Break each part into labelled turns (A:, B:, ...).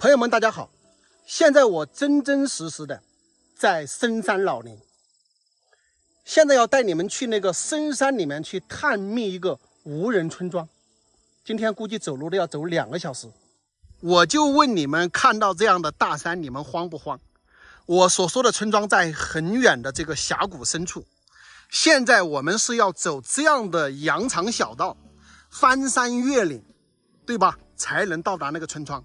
A: 朋友们，大家好！现在我真真实实的在深山老林，现在要带你们去那个深山里面去探秘一个无人村庄。今天估计走路都要走2个小时。我就问你们，看到这样的大山，你们慌不慌？我所说的村庄在很远的这个峡谷深处。现在我们是要走这样的羊肠小道，翻山越岭，对吧？才能到达那个村庄。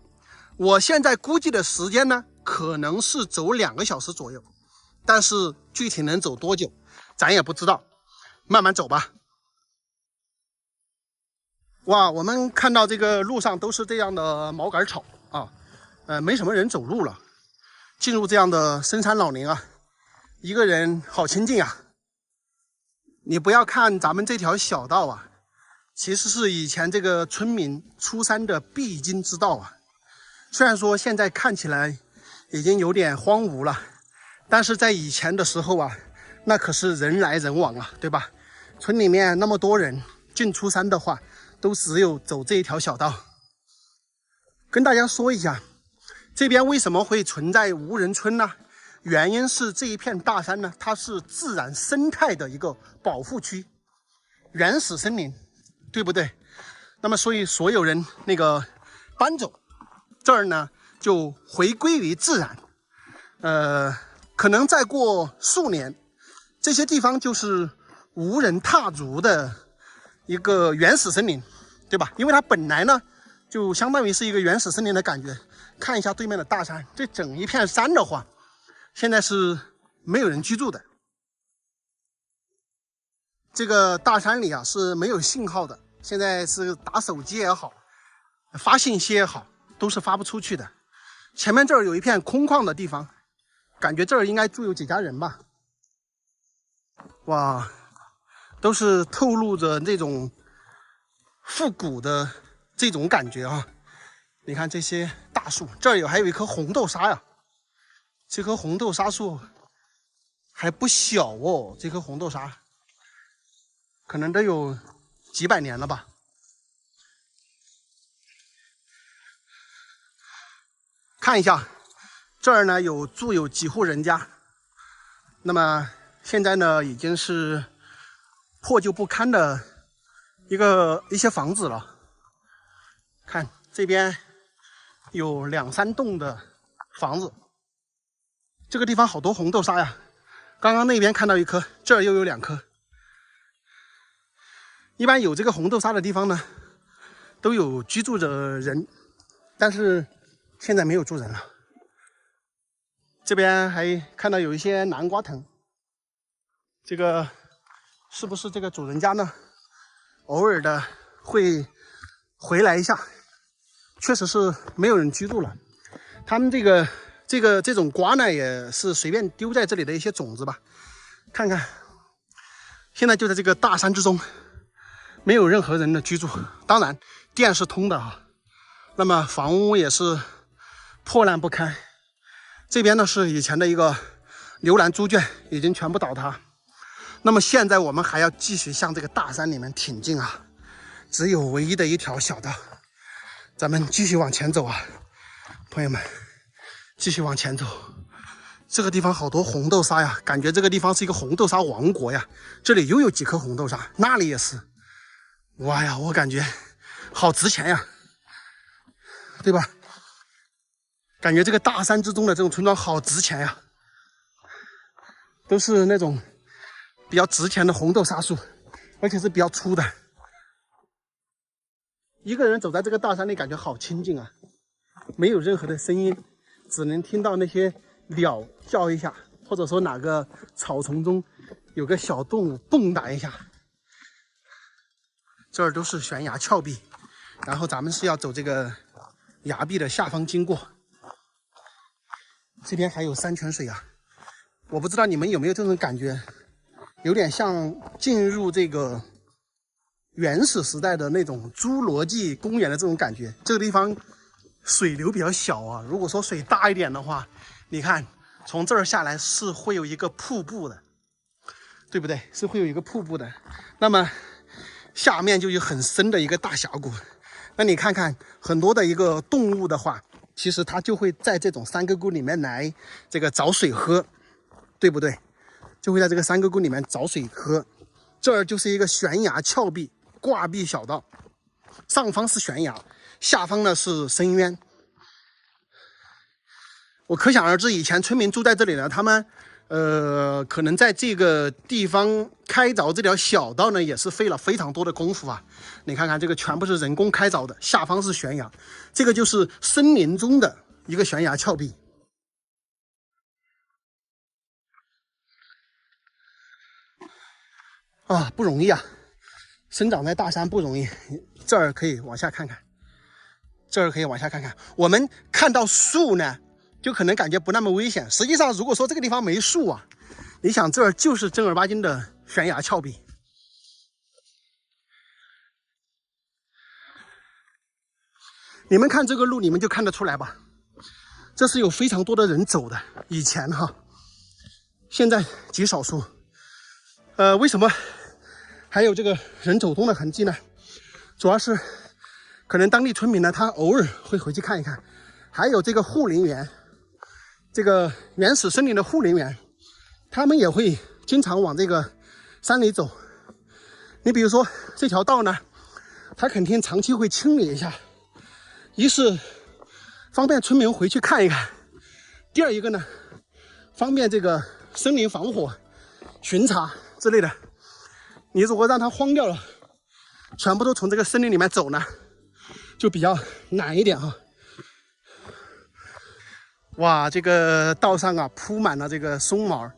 A: 我现在估计的时间呢，可能是走2个小时左右，但是具体能走多久，咱也不知道，慢慢走吧。哇，我们看到这个路上都是这样的毛杆草啊，没什么人走路了。进入这样的深山老林啊，一个人好清静啊。你不要看咱们这条小道啊，其实是以前这个村民出山的必经之道啊。虽然说现在看起来已经有点荒芜了，但是在以前的时候啊，那可是人来人往啊，对吧？村里面那么多人进出山的话，都只有走这一条小道。跟大家说一下，这边为什么会存在无人村呢？原因是这一片大山呢，它是自然生态的一个保护区，原始森林，对不对？那么所以所有人那个搬走，这儿呢就回归于自然。可能再过数年，这些地方就是无人踏足的一个原始森林，对吧？因为它本来呢就相当于是一个原始森林的感觉。看一下对面的大山，这整一片山的话，现在是没有人居住的。这个大山里啊是没有信号的，现在是打手机也好，发信息也好，都是发不出去的。前面这儿有一片空旷的地方，感觉这儿应该住有几家人吧。哇，都是透露着那种复古的这种感觉啊。你看这些大树，这儿还有一棵红豆沙呀。这棵红豆沙树还不小哦，这棵红豆沙可能都有几百年了吧。看一下，这儿呢住有几户人家，那么现在呢已经是破旧不堪的一些房子了。看这边有2、3栋的房子，这个地方好多红豆沙呀。刚刚那边看到一颗，这儿又有2颗。一般有这个红豆沙的地方呢，都有居住着人，但是现在没有住人了。这边还看到有一些南瓜藤，这个是不是这个主人家呢？偶尔的会回来一下，确实是没有人居住了。他们这种瓜呢，也是随便丢在这里的一些种子吧。看看，现在就在这个大山之中，没有任何人的居住。当然，电是通的啊。那么房屋也是破烂不堪。这边呢是以前的一个牛栏猪圈，已经全部倒塌。那么现在我们还要继续向这个大山里面挺进啊，只有唯一的一条小道。咱们继续往前走啊，朋友们，继续往前走。这个地方好多红豆沙呀，感觉这个地方是一个红豆沙王国呀。这里又有几颗红豆沙，那里也是。哇呀，我感觉好值钱呀，对吧？感觉这个大山之中的这种村庄好值钱呀，都是那种比较值钱的红豆沙树，而且是比较粗的。一个人走在这个大山里，感觉好清静啊，没有任何的声音，只能听到那些鸟叫一下，或者说哪个草丛中有个小动物蹦跶一下。这儿都是悬崖峭壁，然后咱们是要走这个崖壁的下方经过。这边还有山泉水啊，我不知道你们有没有这种感觉，有点像进入这个原始时代的那种侏罗纪公园的这种感觉。这个地方水流比较小啊，如果说水大一点的话，你看从这儿下来是会有一个瀑布的，对不对？是会有一个瀑布的。那么下面就有很深的一个大峡谷。那你看看很多的一个动物的话，其实它就会在这种山沟沟里面来这个找水喝，对不对？就会在这个山沟沟里面找水喝。这儿就是一个悬崖峭壁挂壁小道，上方是悬崖，下方呢是深渊。我可想而知，以前村民住在这里呢，他们可能在这个地方开凿这条小道呢，也是费了非常多的功夫啊。你看看这个全部是人工开凿的，下方是悬崖，这个就是森林中的一个悬崖峭壁啊，不容易啊！生长在大山不容易。这儿可以往下看看，这儿可以往下看看。我们看到树呢，就可能感觉不那么危险。实际上，如果说这个地方没树啊，你想这儿就是正儿八经的悬崖峭壁。你们看这个路，你们就看得出来吧？这是有非常多的人走的，以前哈，现在极少数。为什么还有这个人走动的痕迹呢？主要是可能当地村民呢，他偶尔会回去看一看。还有这个护林员，这个原始森林的护林员，他们也会经常往这个山里走。你比如说这条道呢，他肯定长期会清理一下，一是方便村民回去看一看，第二一个呢，方便这个森林防火、巡查之类的。你如果让它荒掉了，全部都从这个森林里面走呢，就比较难一点哈。哇，这个道上啊铺满了这个松毛，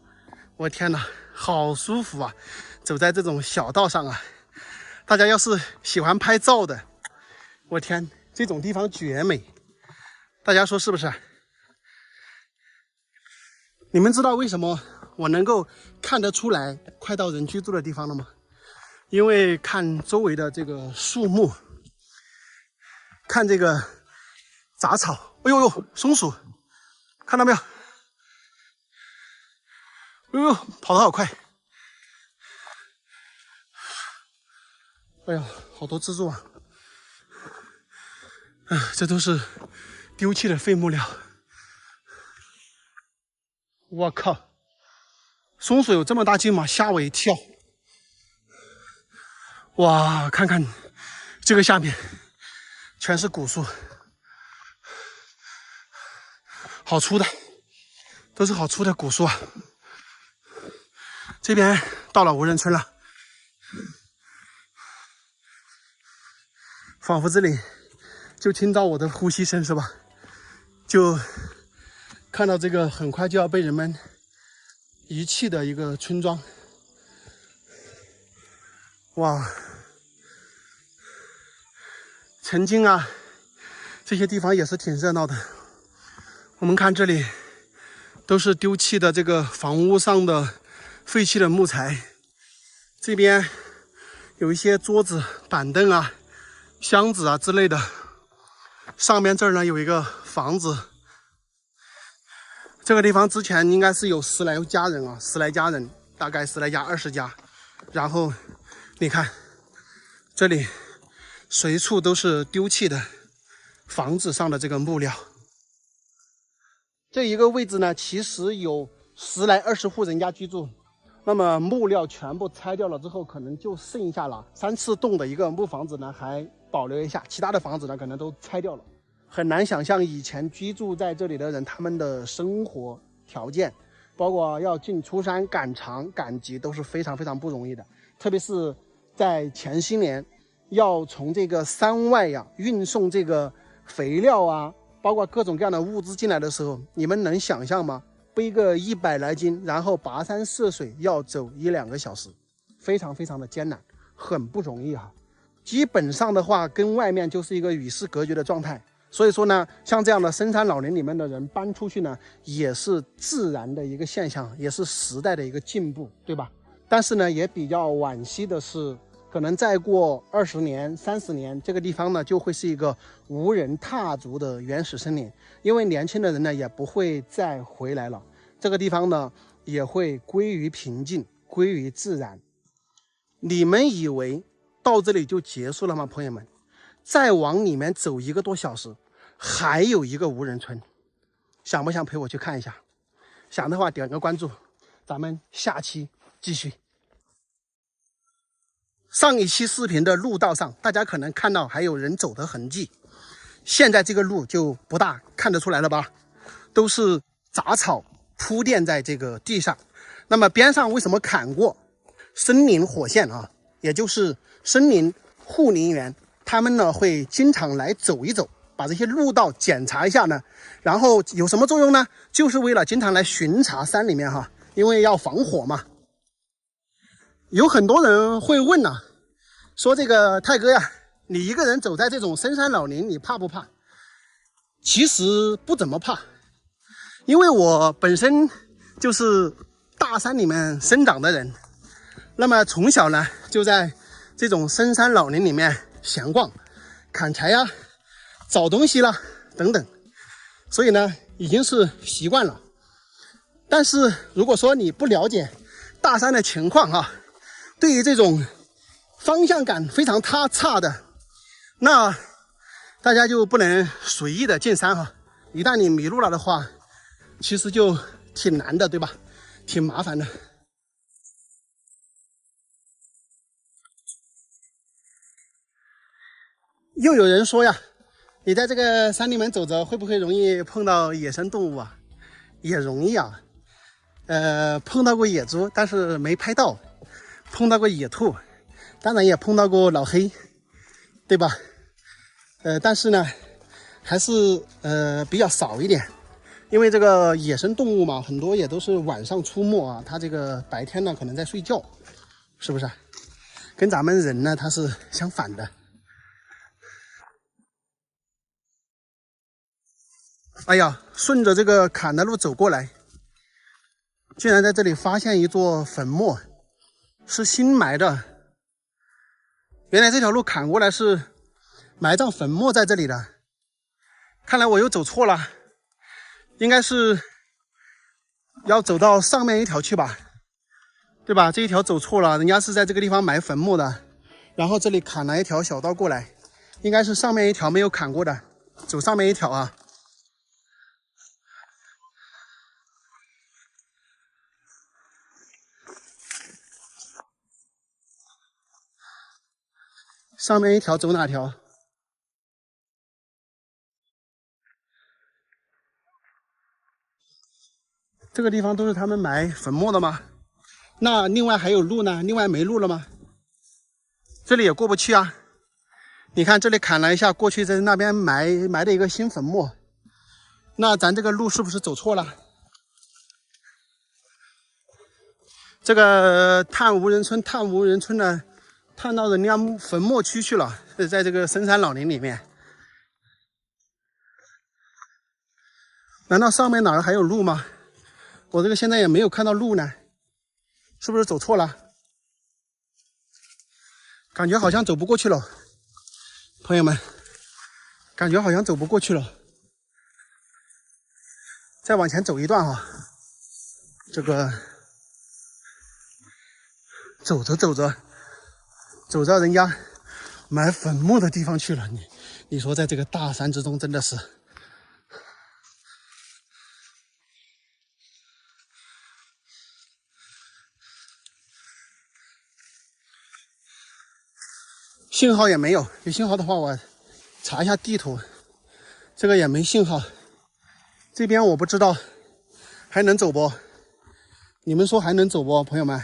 A: 我天哪，好舒服啊！走在这种小道上啊，大家要是喜欢拍照的，我天，这种地方绝美，大家说是不是？你们知道为什么我能够看得出来快到人居住的地方了吗？因为看周围的这个树木，看这个杂草，哎呦呦，松鼠，看到没有？哎呦，跑得好快！哎呀，好多蜘蛛啊！这都是丢弃的废木料。我靠，松鼠有这么大劲吗？吓我一跳！哇，看看这个下面全是古树，好粗的，都是好粗的古树啊！这边到了无人村了，仿佛这里就听到我的呼吸声是吧？就看到这个很快就要被人们遗弃的一个村庄。哇，曾经啊，这些地方也是挺热闹的。我们看这里都是丢弃的这个房屋上的废弃的木材，这边有一些桌子、板凳啊、箱子啊之类的。上面这儿呢有一个房子，这个地方之前应该是有10来家人啊，10来家人，大概10来家、20家。然后你看这里随处都是丢弃的房子上的这个木料。这一个位置呢，其实有10来20户人家居住。那么木料全部拆掉了之后，可能就剩下了3次洞的一个木房子呢，还保留一下，其他的房子呢可能都拆掉了。很难想象以前居住在这里的人，他们的生活条件，包括要进出山赶场赶集都是非常非常不容易的。特别是在前些年，要从这个山外呀运送这个肥料啊，包括各种各样的物资进来的时候，你们能想象吗？背个100来斤，然后跋山涉水，要走1、2个小时，非常非常的艰难，很不容易哈。基本上的话，跟外面就是一个与世隔绝的状态。所以说呢，像这样的深山老林里面的人搬出去呢，也是自然的一个现象，也是时代的一个进步，对吧？但是呢，也比较惋惜的是，可能再过20年、30年，这个地方呢就会是一个无人踏足的原始森林，因为年轻的人呢也不会再回来了，这个地方呢也会归于平静，归于自然。你们以为到这里就结束了吗，朋友们？再往里面走1个多小时，还有一个无人村，想不想陪我去看一下？想的话点个关注，咱们下期继续。上一期视频的路道上，大家可能看到还有人走的痕迹，现在这个路就不大看得出来了吧？都是杂草铺垫在这个地上。那么边上为什么砍过？森林火线啊，也就是森林护林员，他们呢会经常来走一走，把这些路道检查一下呢。然后有什么作用呢？就是为了经常来巡查山里面哈，因为要防火嘛。有很多人会问啊，说这个泰哥呀，你一个人走在这种深山老林，你怕不怕？其实不怎么怕，因为我本身就是大山里面生长的人，那么从小呢就在这种深山老林里面闲逛、砍柴呀、找东西啦等等，所以呢已经是习惯了。但是如果说你不了解大山的情况啊，对于这种方向感非常差的，那大家就不能随意的进山哈。一旦你迷路了的话，其实就挺难的，对吧？挺麻烦的。又有人说呀，你在这个山里面走着，会不会容易碰到野生动物啊？也容易啊。碰到过野猪，但是没拍到；碰到过野兔，当然也碰到过老黑，对吧？但是呢，还是比较少一点，因为这个野生动物嘛，很多也都是晚上出没啊，它这个白天呢可能在睡觉，是不是？跟咱们人呢它是相反的。哎呀，顺着这个砍的路走过来，竟然在这里发现一座坟墓，是新埋的。原来这条路砍过来是埋葬坟墓在这里的，看来我又走错了，应该是要走到上面一条去吧，对吧？这一条走错了，人家是在这个地方埋坟墓的，然后这里砍了一条小道过来，应该是上面一条没有砍过的，走上面一条啊。上面一条走哪条？这个地方都是他们埋坟墓的吗？那另外还有路呢？另外没路了吗？这里也过不去啊。你看这里砍了一下，过去在那边埋的一个新坟墓，那咱这个路是不是走错了？这个探无人村呢，探到人家坟墓区去了，在这个深山老林里面。难道上面哪儿还有路吗？我这个现在也没有看到路呢，是不是走错了？感觉好像走不过去了，朋友们，感觉好像走不过去了。再往前走一段啊，这个走着走到人家埋坟墓的地方去了。你说在这个大山之中真的是。信号也没有，有信号的话我查一下地图，这个也没信号。这边我不知道还能走不？你们说还能走不，朋友们？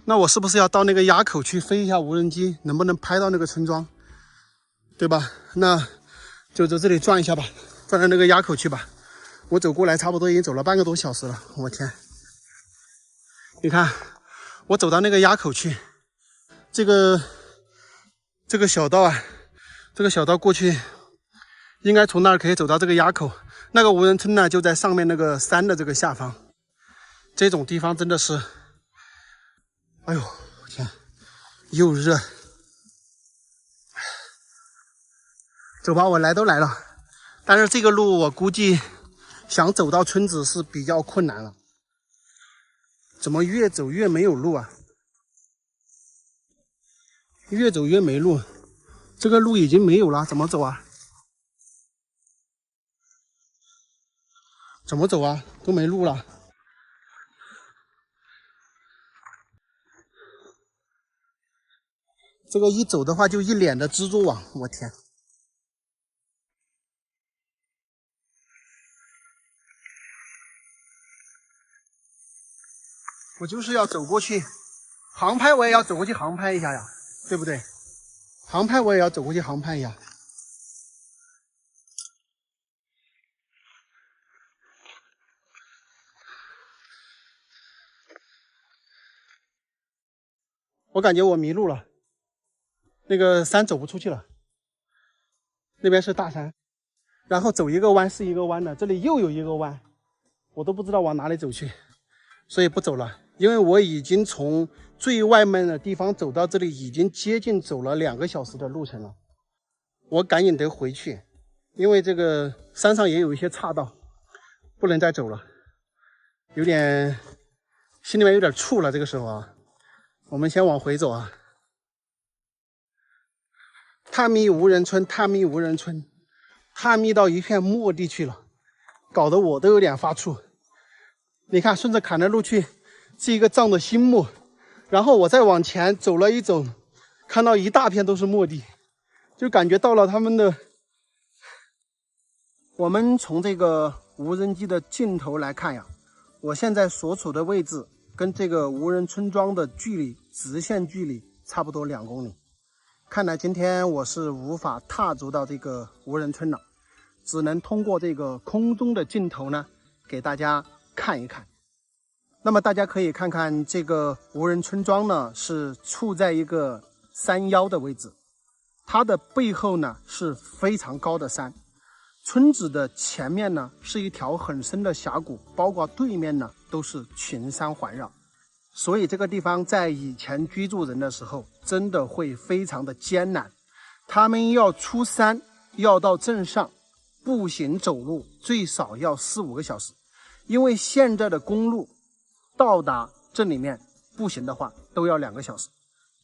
A: 那我是不是要到那个垭口去飞一下无人机，能不能拍到那个村庄？对吧？那就在这里转一下吧，转到那个垭口去吧。我走过来差不多已经走了半个多小时了，我天！你看，我走到那个垭口去，这个小道啊，这个小道过去，应该从那儿可以走到这个垭口。那个无人村呢，就在上面那个山的这个下方。这种地方真的是，哎呦天，又热。走吧，我来都来了，但是这个路我估计想走到村子是比较困难了。怎么越走越没有路啊？越走越没路。这个路已经没有了，怎么走啊？怎么走啊？都没路了。这个一走的话，就一脸的蜘蛛网，我天！我就是要走过去，航拍我也要走过去航拍一下呀，对不对？航拍我也要走过去航拍一下。我感觉我迷路了，那个山走不出去了，那边是大山，然后走一个弯是一个弯的，这里又有一个弯，我都不知道往哪里走去，所以不走了，因为我已经从最外面的地方走到这里，已经接近走了2个小时的路程了，我赶紧得回去，因为这个山上也有一些岔道，不能再走了，有点心里面有点怵了，这个时候啊。我们先往回走啊！探秘无人村，探秘无人村，探秘到一片末地去了，搞得我都有点发怵。你看，顺着坎的路去，是一个藏的新墓，然后我再往前走了一走，看到一大片都是末地，就感觉到了他们的。我们从这个无人机的镜头来看呀，我现在所处的位置跟这个无人村庄的距离，直线距离差不多2公里。看来今天我是无法踏足到这个无人村了，只能通过这个空中的镜头呢，给大家看一看。那么大家可以看看这个无人村庄呢，是处在一个山腰的位置，它的背后呢是非常高的山。村子的前面呢是一条很深的峡谷，包括对面呢都是群山环绕，所以这个地方在以前居住人的时候真的会非常的艰难，他们要出山，要到镇上步行走路最少要4-5个小时，因为现在的公路到达镇里面步行的话都要2个小时，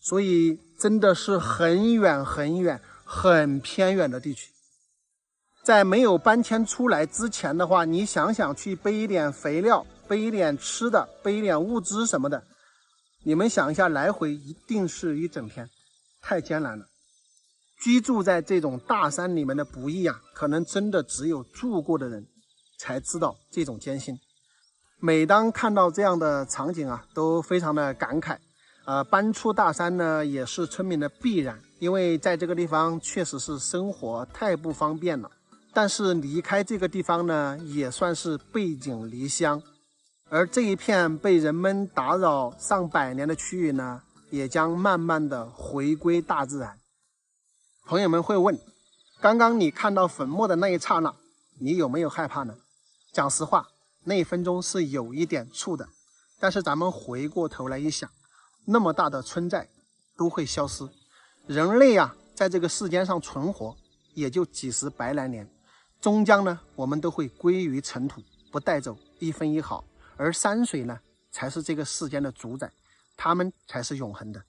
A: 所以真的是很远很远很偏远的地区。在没有搬迁出来之前的话，你想想去背一点肥料，背一点吃的，背一点物资什么的，你们想一下，来回一定是一整天，太艰难了。居住在这种大山里面的不易啊，可能真的只有住过的人才知道这种艰辛。每当看到这样的场景啊，都非常的感慨。搬出大山呢，也是村民的必然，因为在这个地方确实是生活太不方便了。但是离开这个地方呢，也算是背井离乡，而这一片被人们打扰上百年的区域呢，也将慢慢的回归大自然。朋友们会问，刚刚你看到粉末的那一刹那，你有没有害怕呢？讲实话，那1分钟是有一点怵的，但是咱们回过头来一想，那么大的村寨都会消失，人类啊，在这个世间上存活也就几十百来年，终将呢，我们都会归于尘土，不带走1分1毫。而山水呢，才是这个世间的主宰，它们才是永恒的。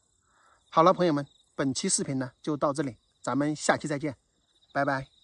A: 好了，朋友们，本期视频呢就到这里，咱们下期再见，拜拜。